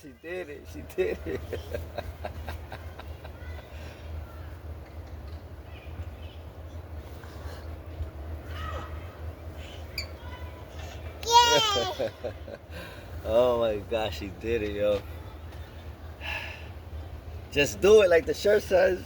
She did it. She did it. Yay! Oh my gosh, she did it, yo. Just do it like the shirt says.